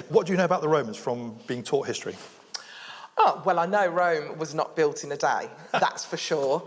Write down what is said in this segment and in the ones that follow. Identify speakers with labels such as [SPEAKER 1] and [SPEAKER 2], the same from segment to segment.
[SPEAKER 1] What do you know about the Romans from being taught history?
[SPEAKER 2] Oh, well, I know Rome was not built in a day, that's for sure.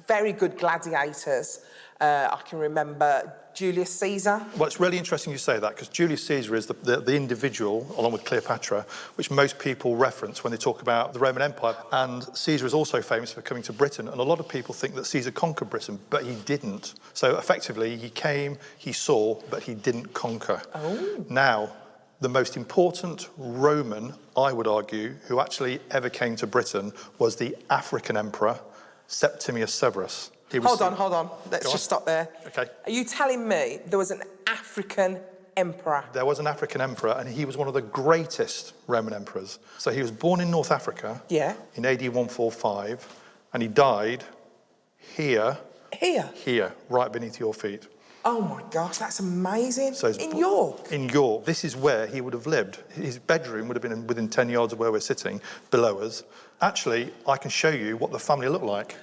[SPEAKER 2] Very good gladiators. I can remember Julius Caesar.
[SPEAKER 1] Well, it's really interesting you say that, because Julius Caesar is the individual, along with Cleopatra, which most people reference when they talk about the Roman Empire. And Caesar is also famous for coming to Britain, and a lot of people think that Caesar conquered Britain, but he didn't. So effectively, he came, he saw, but he didn't conquer.
[SPEAKER 2] Oh.
[SPEAKER 1] Now, the most important Roman, I would argue, who actually ever came to Britain was the African emperor, Septimius Severus.
[SPEAKER 2] Hold on. Let's just stop there.
[SPEAKER 1] Okay.
[SPEAKER 2] Are you telling me there was an African emperor?
[SPEAKER 1] There was an African emperor, and he was one of the greatest Roman emperors. So he was born in North Africa in AD 145, and he died here, right beneath your feet.
[SPEAKER 2] Oh my gosh, that's amazing.
[SPEAKER 1] So
[SPEAKER 2] in York?
[SPEAKER 1] In York. This is where he would have lived. His bedroom would have been within 10 yards of where we're sitting, below us. Actually, I can show you what the family looked like.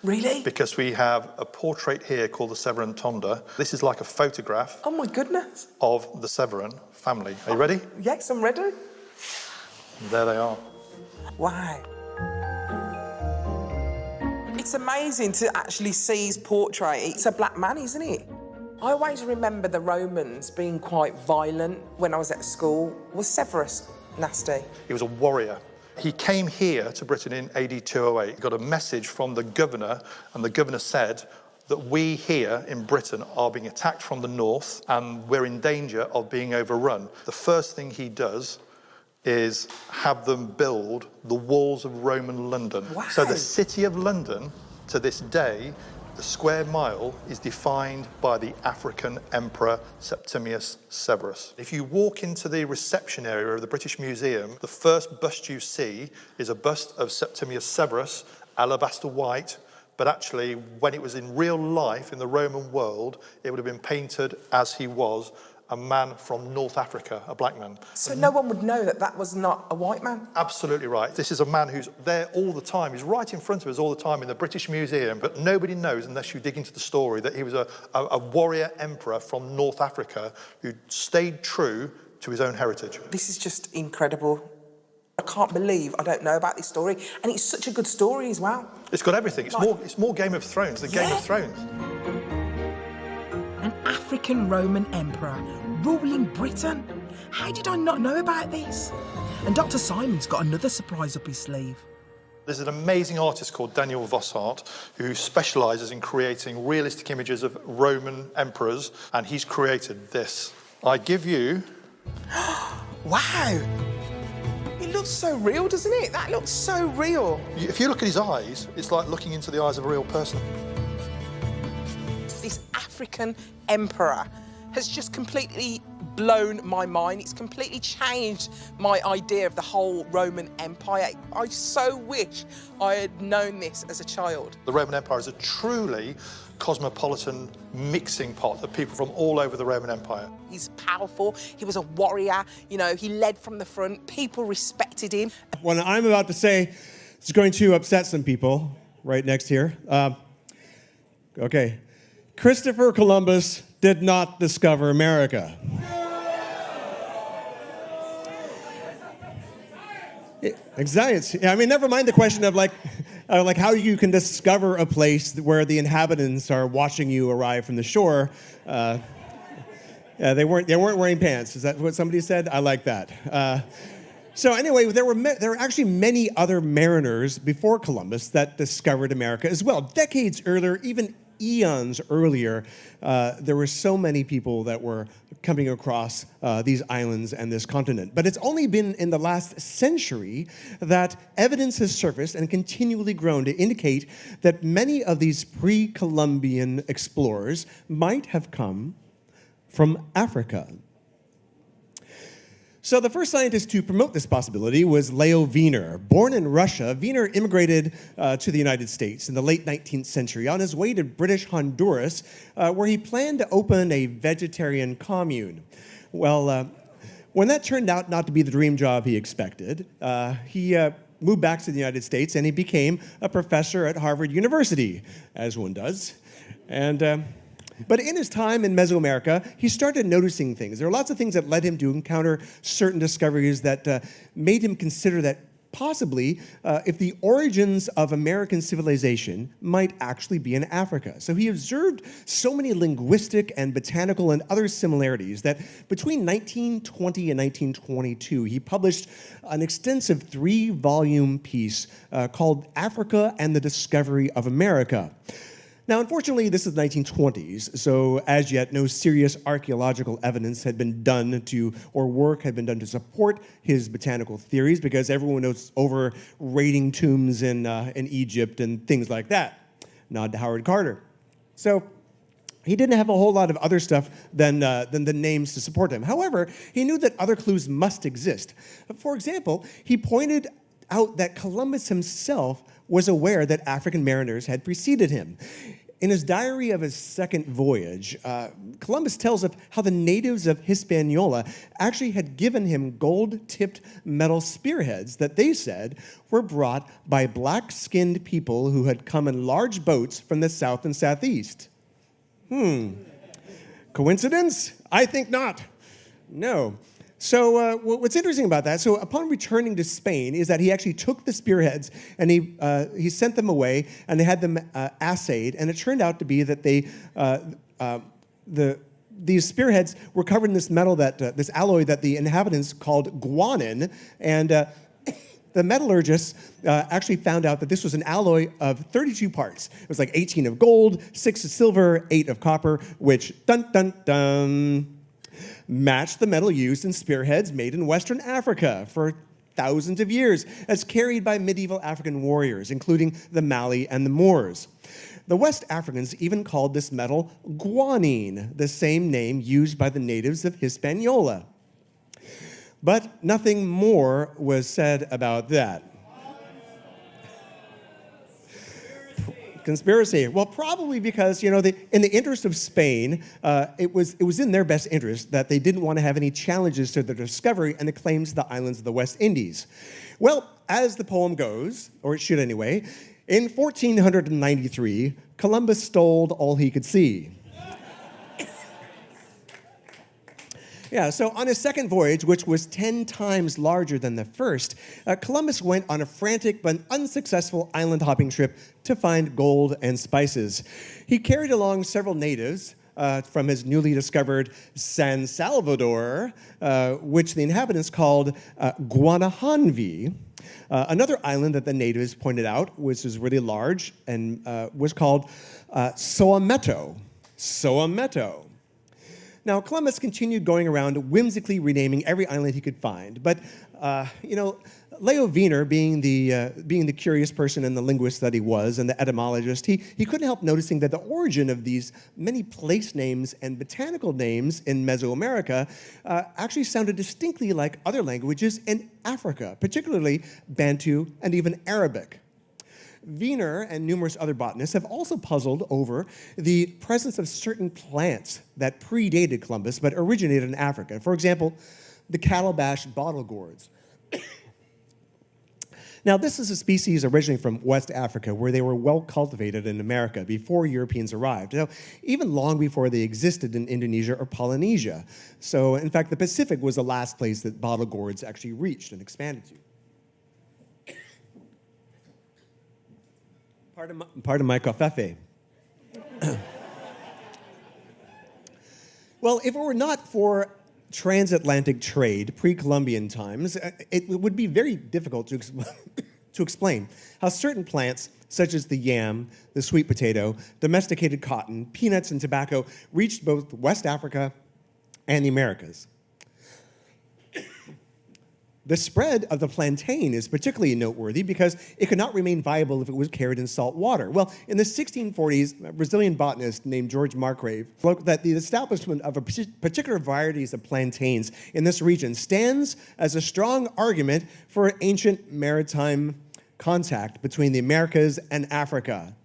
[SPEAKER 2] Really?
[SPEAKER 1] Because we have a portrait here called the Severan Tonda. This is like a photograph.
[SPEAKER 2] Oh my goodness.
[SPEAKER 1] Of the Severan family. Are you ready?
[SPEAKER 2] Yes, I'm ready.
[SPEAKER 1] There they are.
[SPEAKER 2] Wow. It's amazing to actually see his portrait. It's a black man, isn't it? I always remember the Romans being quite violent when I was at school. Was Severus nasty?
[SPEAKER 1] He was a warrior. He came here to Britain in AD 208. He got a message from the governor, and the governor said that we here in Britain are being attacked from the north and we're in danger of being overrun. The first thing he does is have them build the walls of Roman London.
[SPEAKER 2] Wow.
[SPEAKER 1] So the city of London, to this day, the square mile is defined by the African Emperor Septimius Severus. If you walk into the reception area of the British Museum, the first bust you see is a bust of Septimius Severus, alabaster white, but actually when it was in real life in the Roman world, it would have been painted as he was, a man from North Africa, a black man.
[SPEAKER 2] So no one would know that that was not a white man?
[SPEAKER 1] Absolutely right. This is a man who's there all the time. He's right in front of us all the time in the British Museum, but nobody knows unless you dig into the story that he was a warrior emperor from North Africa who stayed true to his own heritage.
[SPEAKER 2] This is just incredible. I can't believe I don't know about this story, and it's such a good story as well.
[SPEAKER 1] It's got everything. It's more Game of Thrones than Game of Thrones.
[SPEAKER 3] An African Roman emperor ruling Britain? How did I not know about this? And Dr. Simon's got another surprise up his sleeve.
[SPEAKER 1] There's an amazing artist called Daniel Vossart who specialises in creating realistic images of Roman emperors, and he's created this. I give you...
[SPEAKER 2] Wow! It looks so real, doesn't it? That looks so real.
[SPEAKER 1] If you look at his eyes, it's like looking into the eyes of a real person.
[SPEAKER 2] This African emperor has just completely blown my mind. It's completely changed my idea of the whole Roman Empire. I so wish I had known this as a child.
[SPEAKER 1] The Roman Empire is a truly cosmopolitan mixing pot of people from all over the Roman Empire.
[SPEAKER 2] He's powerful, he was a warrior, you know, he led from the front, people respected him.
[SPEAKER 4] What I'm about to say is going to upset some people right next here. Okay. Christopher Columbus did not discover America. Exactly. I mean, never mind the question of like how you can discover a place where the inhabitants are watching you arrive from the shore. Yeah, they weren't wearing pants. Is that what somebody said? I like that. So anyway, there were actually many other mariners before Columbus that discovered America as well. Decades earlier, even eons earlier, there were so many people that were coming across these islands and this continent. But it's only been in the last century that evidence has surfaced and continually grown to indicate that many of these pre-Columbian explorers might have come from Africa. So the first scientist to promote this possibility was Leo Wiener. Born in Russia, Wiener immigrated to the United States in the late 19th century on his way to British Honduras, where he planned to open a vegetarian commune. Well, when that turned out not to be the dream job he expected, he moved back to the United States and he became a professor at Harvard University, as one does. And But in his time in Mesoamerica, he started noticing things. There are lots of things that led him to encounter certain discoveries that made him consider that possibly if the origins of American civilization might actually be in Africa. So he observed so many linguistic and botanical and other similarities that between 1920 and 1922, he published an extensive 3-volume piece called Africa and the Discovery of America. Now, unfortunately, this is the 1920s, so as yet, no serious archaeological evidence had been done to, or work had been done to support his botanical theories, because everyone was over raiding tombs in Egypt and things like that. Nod to Howard Carter. So he didn't have a whole lot of other stuff than the names to support him. However, he knew that other clues must exist. For example, he pointed out that Columbus himself was aware that African mariners had preceded him. In his diary of his second voyage, Columbus tells of how the natives of Hispaniola actually had given him gold-tipped metal spearheads that they said were brought by black-skinned people who had come in large boats from the south and southeast. Coincidence? I think not. No. So what's interesting about that, so upon returning to Spain, is that he actually took the spearheads and he sent them away and they had them assayed, and it turned out to be that these spearheads were covered in this metal, this alloy that the inhabitants called guanin, and the metallurgists actually found out that this was an alloy of 32 parts. It was like 18 of gold, 6 of silver, 8 of copper, which, dun dun dun, matched the metal used in spearheads made in Western Africa for thousands of years, as carried by medieval African warriors, including the Mali and the Moors. The West Africans even called this metal guanine, the same name used by the natives of Hispaniola. But nothing more was said about that. Conspiracy. Well, probably because, in the interest of Spain, it was in their best interest that they didn't want to have any challenges to their discovery and the claims to the islands of the West Indies. Well, as the poem goes, or it should anyway, in 1493, Columbus stole all he could see. Yeah, so on his second voyage, which was 10 times larger than the first, Columbus went on a frantic but unsuccessful island hopping trip to find gold and spices. He carried along several natives from his newly discovered San Salvador, which the inhabitants called Guanahanvi. Another island that the natives pointed out, which was really large, and was called Soameto. Soameto. Now, Columbus continued going around whimsically renaming every island he could find. But, Leo Wiener, being the curious person and the linguist that he was, and the etymologist, he couldn't help noticing that the origin of these many place names and botanical names in Mesoamerica actually sounded distinctly like other languages in Africa, particularly Bantu and even Arabic. Wiener and numerous other botanists have also puzzled over the presence of certain plants that predated Columbus but originated in Africa. For example, the calabash bottle gourds. Now, this is a species originally from West Africa, where they were well cultivated in America before Europeans arrived, even long before they existed in Indonesia or Polynesia. So, in fact, the Pacific was the last place that bottle gourds actually reached and expanded to. Pardon my covfefe. Well, if it were not for transatlantic trade, pre-Columbian times, it would be very difficult to explain how certain plants, such as the yam, the sweet potato, domesticated cotton, peanuts, and tobacco, reached both West Africa and the Americas. The spread of the plantain is particularly noteworthy because it could not remain viable if it was carried in salt water. Well, in the 1640s, a Brazilian botanist named George Marcgrave wrote that the establishment of a particular varieties of plantains in this region stands as a strong argument for ancient maritime contact between the Americas and Africa.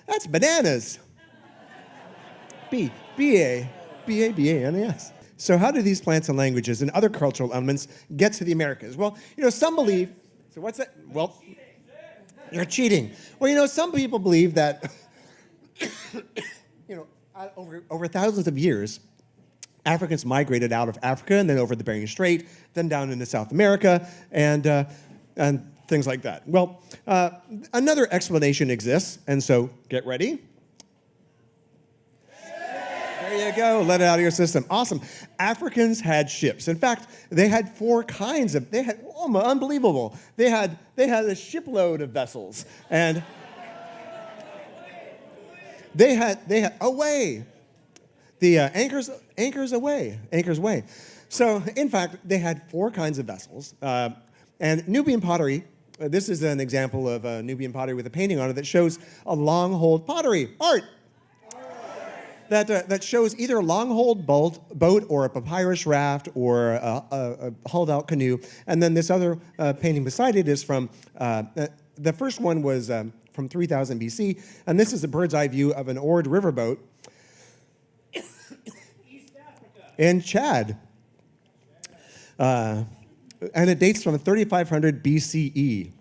[SPEAKER 4] That's bananas. B-A-B-A-N-A-S. So how do these plants and languages and other cultural elements get to the Americas? Well, some believe, so what's that? Well, you're cheating. Well, some people believe that, over thousands of years, Africans migrated out of Africa and then over the Bering Strait, then down into South America, and things like that. Well, another explanation exists, and so get ready. There you go, let it out of your system. Awesome. Africans had ships. In fact, they had four kinds of, unbelievable. They had a shipload of vessels, and they had away. The anchors way. So, in fact, they had four kinds of vessels. And Nubian pottery, this is an example of Nubian pottery with a painting on it that shows a long-hold pottery. Art! That shows either a long-hold boat or a papyrus raft or a hauled-out canoe. And then this other painting beside it is from, the first one was from 3000 BC, and this is a bird's eye view of an oared riverboat in Chad. And it dates from 3500 BCE.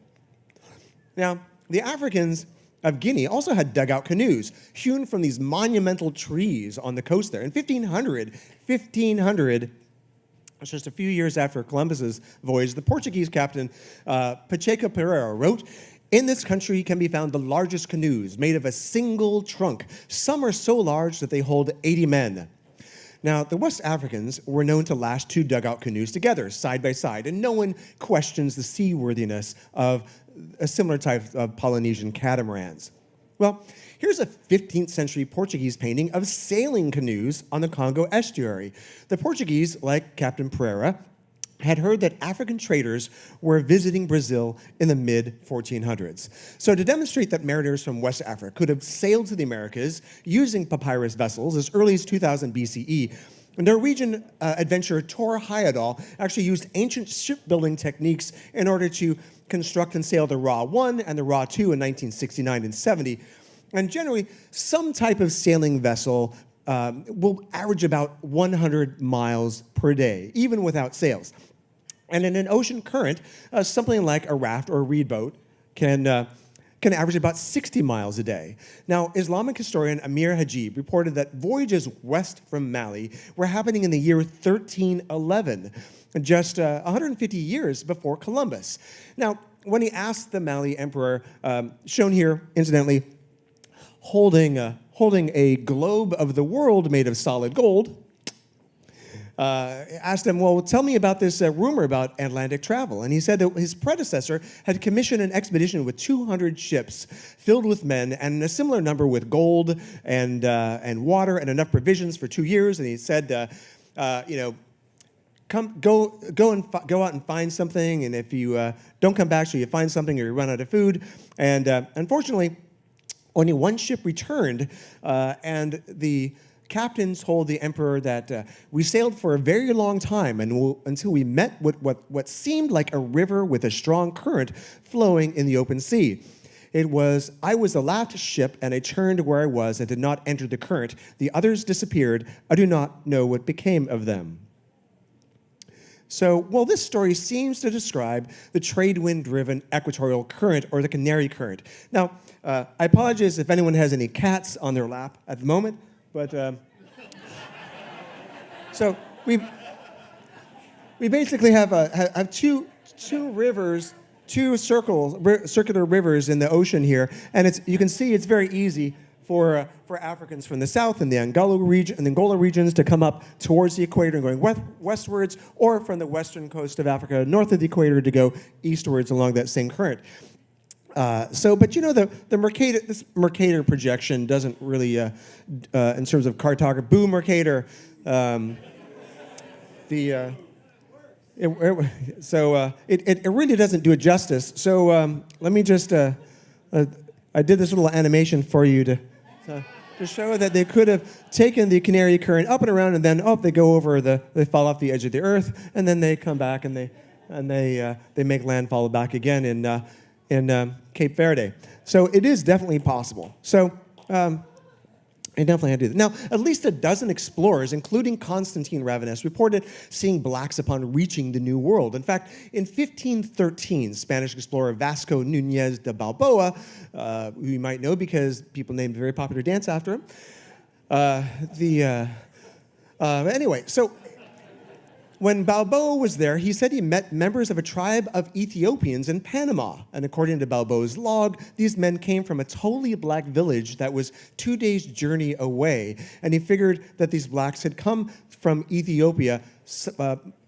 [SPEAKER 4] Now, the Africans of Guinea also had dugout canoes hewn from these monumental trees on the coast there. In 1500, just a few years after Columbus's voyage, the Portuguese captain Pacheco Pereira wrote, "In this country can be found the largest canoes made of a single trunk. Some are so large that they hold 80 men." Now, the West Africans were known to lash two dugout canoes together, side by side, and no one questions the seaworthiness of a similar type of Polynesian catamarans. Well, here's a 15th century Portuguese painting of sailing canoes on the Congo estuary. The Portuguese, like Captain Pereira, had heard that African traders were visiting Brazil in the mid-1400s. So to demonstrate that mariners from West Africa could have sailed to the Americas using papyrus vessels as early as 2000 BCE, Norwegian adventurer Tor Heyerdahl actually used ancient shipbuilding techniques in order to construct and sail the Ra 1 and the Ra 2 in 1969 and 70. And generally, some type of sailing vessel will average about 100 miles per day, even without sails. And in an ocean current, something like a raft or a reed boat can average about 60 miles a day. Now, Islamic historian Amir Hajib reported that voyages west from Mali were happening in the year 1311, just 150 years before Columbus. Now, when he asked the Mali emperor, shown here, incidentally, holding a globe of the world made of solid gold, asked him, well, tell me about this rumor about Atlantic travel. And he said that his predecessor had commissioned an expedition with 200 ships filled with men and a similar number with gold and water and enough provisions for 2 years. And he said, go out and find something. And if you don't come back, so you find something or you run out of food. And unfortunately, only one ship returned, and the captains told the emperor that we sailed for a very long time until we met what seemed like a river with a strong current flowing in the open sea. I was the last ship, and I turned where I was and did not enter the current. The others disappeared. I do not know what became of them. So, well, this story seems to describe the trade wind-driven equatorial current, or the Canary Current. Now, I apologize if anyone has any cats on their lap at the moment, but so we basically have two rivers, two circular rivers in the ocean here, and you can see it's very easy for Africans from the south and the Angola regions to come up towards the equator and going westwards, or from the western coast of Africa north of the equator to go eastwards along that same current. But you know, this Mercator projection doesn't really, in terms of cartography, boo Mercator. It really doesn't do it justice. So let me just, I did this little animation for you to show that they could have taken the Canary Current up and around, and then they go over they fall off the edge of the earth, and then they come back and they make landfall back again in Cape Verde. So it is definitely possible. So I definitely had to do that. Now, at least a dozen explorers, including Constantine Ravenous, reported seeing blacks upon reaching the New World. In fact, in 1513, Spanish explorer Vasco Núñez de Balboa, who you might know because people named a very popular dance after him, Anyway, so when Balboa was there, he said he met members of a tribe of Ethiopians in Panama. And according to Balboa's log, these men came from a totally black village that was 2 days' journey away. And he figured that these blacks had come from Ethiopia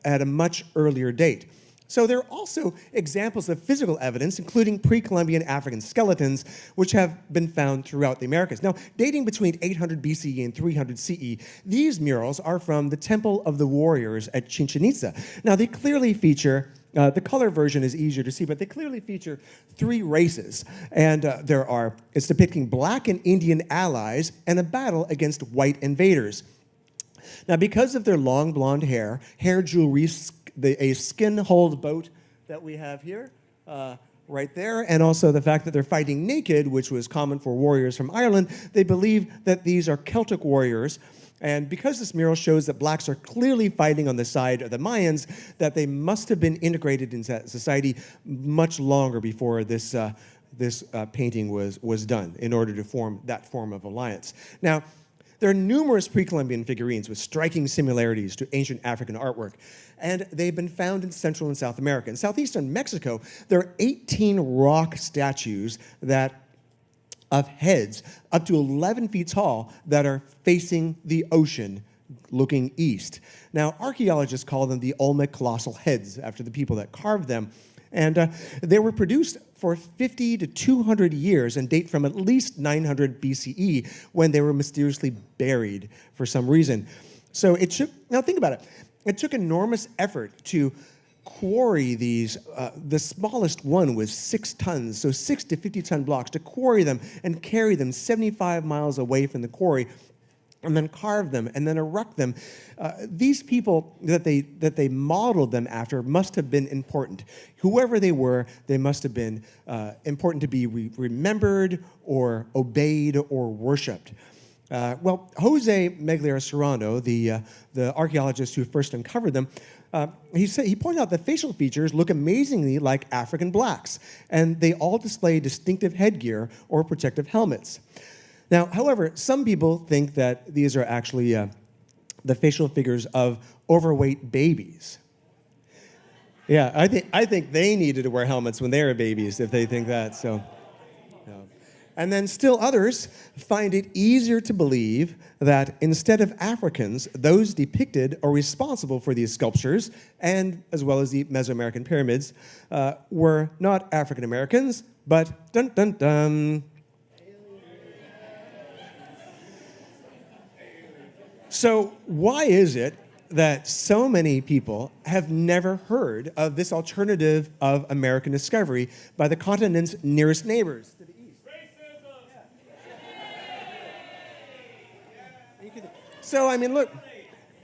[SPEAKER 4] at a much earlier date. So there are also examples of physical evidence, including pre-Columbian African skeletons, which have been found throughout the Americas. Now, dating between 800 BCE and 300 CE, these murals are from the Temple of the Warriors at Chichen Itza. Now, they clearly feature, the color version is easier to see, but they clearly feature 3 races. And it's depicting black and Indian allies and a battle against white invaders. Now, because of their long blonde hair jewelry, a skin-hulled boat that we have here, right there, and also the fact that they're fighting naked, which was common for warriors from Ireland, they believe that these are Celtic warriors. And because this mural shows that blacks are clearly fighting on the side of the Mayans, that they must have been integrated into society much longer before this painting was done in order to form that form of alliance. Now, there are numerous pre-Columbian figurines with striking similarities to ancient African artwork, and they've been found in Central and South America. In southeastern Mexico, there are 18 rock statues of heads up to 11 feet tall that are facing the ocean, looking east. Now, archaeologists call them the Olmec colossal heads, after the people that carved them. And they were produced for 50 to 200 years and date from at least 900 BCE, when they were mysteriously buried for some reason. So now think about it. It took enormous effort to quarry these. The smallest one was 6 tons, so 6 to 50-ton blocks, to quarry them and carry them 75 miles away from the quarry, and then carve them, and then erect them. These people that they modeled them after must have been important. Whoever they were, they must have been important to be remembered or obeyed or worshipped. Jose Meglia Serrano, the archaeologist who first uncovered them, he pointed out that facial features look amazingly like African blacks, and they all display distinctive headgear or protective helmets. Now, however, some people think that these are actually the facial figures of overweight babies. Yeah, I think they needed to wear helmets when they were babies, if they think that. So, yeah. And then still others find it easier to believe that instead of Africans, those depicted or responsible for these sculptures, and as well as the Mesoamerican pyramids, were not African Americans, but dun dun dun. So why is it that so many people have never heard of this alternative of American discovery by the continent's nearest neighbors to the east? Racism! So, I mean, look.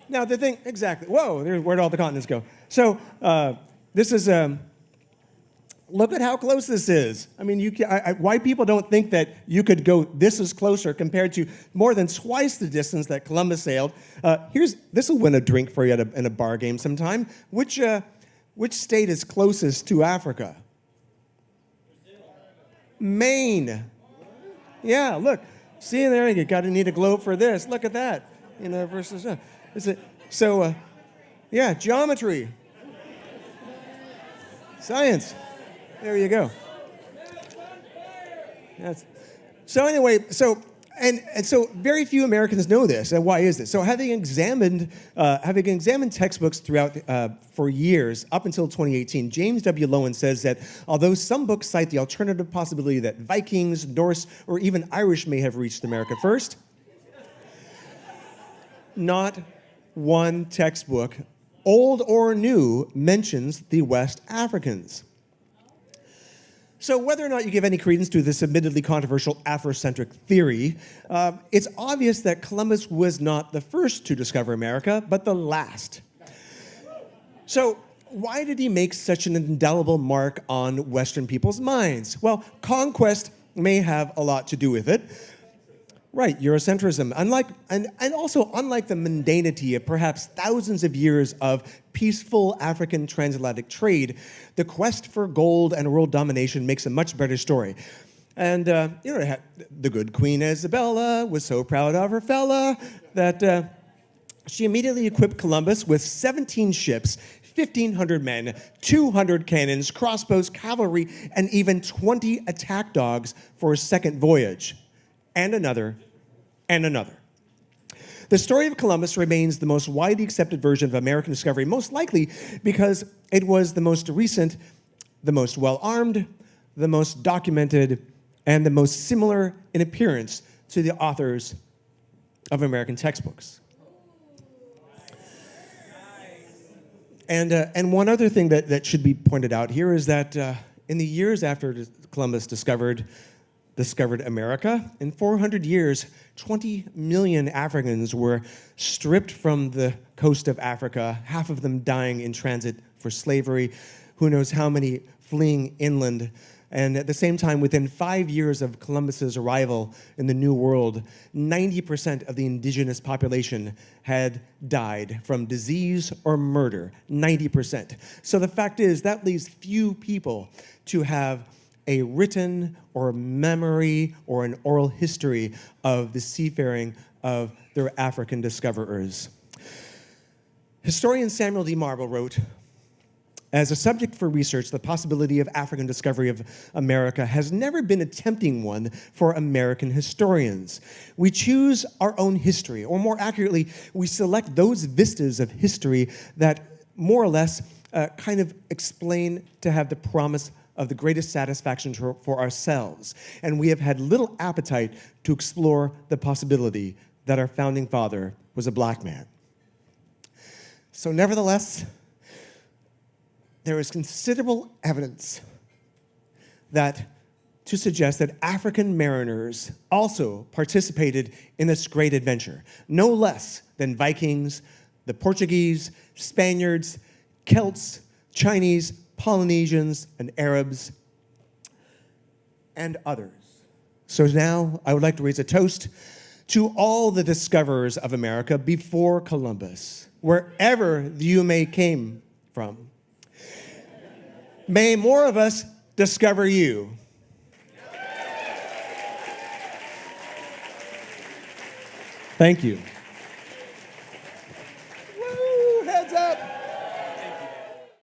[SPEAKER 4] Now, the thing, exactly. Whoa, where'd all the continents go? So, this is... Look at how close this is. I mean, why people don't think that you could go this is closer compared to more than twice the distance that Columbus sailed. This will win a drink for you in a bar game sometime. Which state is closest to Africa? Maine. Yeah, look. See there, you got to need a globe for this. Look at that. You know, versus yeah, geometry, science. There you go. So anyway, so very few Americans know this, and why is this? So having examined textbooks throughout for years up until 2018, James W. Lowen says that although some books cite the alternative possibility that Vikings, Norse, or even Irish may have reached America first, not one textbook, old or new, mentions the West Africans. So whether or not you give any credence to this admittedly controversial Afrocentric theory, it's obvious that Columbus was not the first to discover America, but the last. So why did he make such an indelible mark on Western people's minds? Well, conquest may have a lot to do with it. Right, Eurocentrism. Unlike the mundanity of perhaps thousands of years of peaceful African transatlantic trade, the quest for gold and world domination makes a much better story. And, the good Queen Isabella was so proud of her fella that she immediately equipped Columbus with 17 ships, 1,500 men, 200 cannons, crossbows, cavalry, and even 20 attack dogs for his second voyage. And another, and another. The story of Columbus remains the most widely accepted version of American discovery, most likely because it was the most recent, the most well-armed, the most documented, and the most similar in appearance to the authors of American textbooks. And one other thing that should be pointed out here is that in the years after Columbus discovered America, in 400 years, 20 million Africans were stripped from the coast of Africa, half of them dying in transit for slavery, who knows how many fleeing inland. And at the same time, within 5 years of Columbus's arrival in the New World, 90% of the indigenous population had died from disease or murder, 90%. So the fact is, that leaves few people to have a written or memory or an oral history of the seafaring of their African discoverers. Historian Samuel D. Marble wrote, "As a subject for research, the possibility of African discovery of America has never been a tempting one for American historians. We choose our own history, or more accurately, we select those vistas of history that more or less kind of explain to have the promise of the greatest satisfaction for ourselves. And we have had little appetite to explore the possibility that our founding father was a black man." So nevertheless, there is considerable evidence to suggest that African mariners also participated in this great adventure, no less than Vikings, the Portuguese, Spaniards, Celts, Chinese, Polynesians, and Arabs, and others. So now I would like to raise a toast to all the discoverers of America before Columbus, wherever you may came from. May more of us discover you. Thank you.